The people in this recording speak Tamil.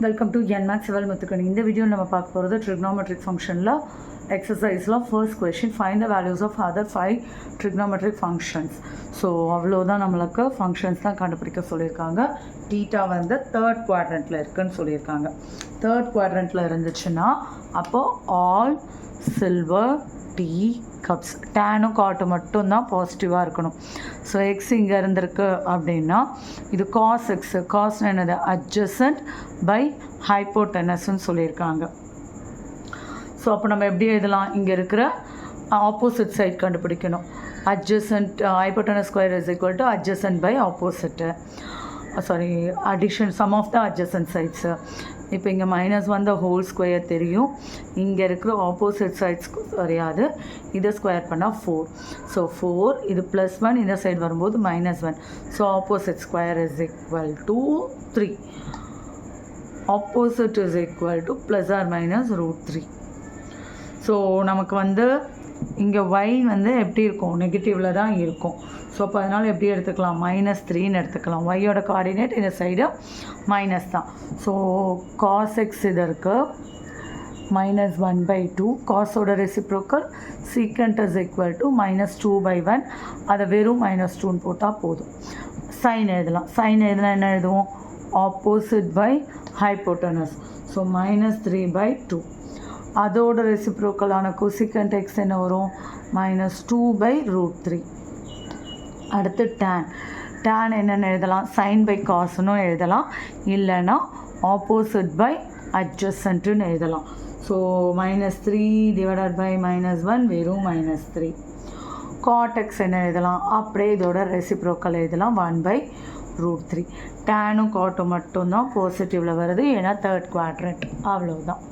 Welcome to NMATS Muthukani. இந்த வீடியோவில் நம்ம பார்க்க போகிறது ட்ரிக்னோமெட்ரிக் ஃபங்க்ஷனில் எக்ஸசைஸில் first question find the values of other 5 trigonometric functions. So அவ்வளோதான், நம்மளுக்கு ஃபங்க்ஷன்ஸ் தான் கண்டுபிடிக்க சொல்லியிருக்காங்க. டீட்டா வந்து தேர்ட் குவாட்ரண்ட்டில் இருக்குதுன்னு சொல்லியிருக்காங்க. தேர்ட் குவாட்ரண்ட்டில் இருந்துச்சுன்னா அப்போது ஆல் சில்வர் டீ கப்ஸ், டேனும் காட்டும் மட்டும்தான் பாசிட்டிவாக இருக்கணும். ஸோ எக்ஸ் இங்கே இருந்திருக்கு அப்படின்னா இது காஸ் எக்ஸு, காஸ்னு என்னது அட்ஜசன்ட் பை ஹைப்போட்டெனஸ்ன்னு சொல்லியிருக்காங்க. ஸோ அப்போ நம்ம எப்படி எழுதலாம், இங்கே இருக்கிற ஆப்போசிட் சைட் கண்டுபிடிக்கணும். Adjacent hypotenuse square is equal to adjacent by opposite, sorry addition sum of the adjacent sides. இப்போ இங்கே -1 த ஹோல் ஸ்கொயர் தெரியும், இங்கே இருக்கிற ஆப்போசிட் சைட்ஸ் தெரியாது. இதை ஸ்கொயர் பண்ணால் 4. ஸோ 4 இது +1, இந்த சைடு வரும்போது -1. So opposite square is equal to 3. Opposite is equal to ±√3. So நமக்கு வந்து இங்கே y வந்து எப்படி இருக்கும், நெகட்டிவில் தான் இருக்கும். ஸோ அப்போ அதனால் எப்படி எடுத்துக்கலாம், -3ன்னு எடுத்துக்கலாம். ஒய்யோட கோஆர்டினேட் இந்த சைடு மைனஸ் தான். ஸோ காஸ் எக்ஸ் இது இருக்குது -1/2. காஸோட reciprocal secant is equal to -2/1. அதை வெறும் -2ன்னு போட்டால் போதும். சைன் எழுதலாம். சைன் எழுதலாம், என்ன எழுதுவோம், ஆப்போசிட் பை ஹைப்போட்டனஸ். ஸோ -3/2. அதோட ரெசிப்ரோக்கலான கொசிகண்ட் எக்ஸ் என்ன வரும், -2/√3. அடுத்து டேன் என்னென்னு எழுதலாம், சைன் பை காஸ்னு எழுதலாம், இல்லைன்னா ஆப்போசிட் பை அட்ஜசன்ட்டுன்னு எழுதலாம். ஸோ -3 டிவைடட் பை -1 வெறும் -3. காட் எக்ஸ் என்ன எழுதலாம், அப்படியே இதோட ரெசிப்ரோக்கல் எழுதலாம் 1/√3. டேனும் காட்டும் மட்டும்தான் பாசிட்டிவில் வருது, ஏன்னா தேர்ட் குவாட்ரண்ட். அவ்வளோதான்.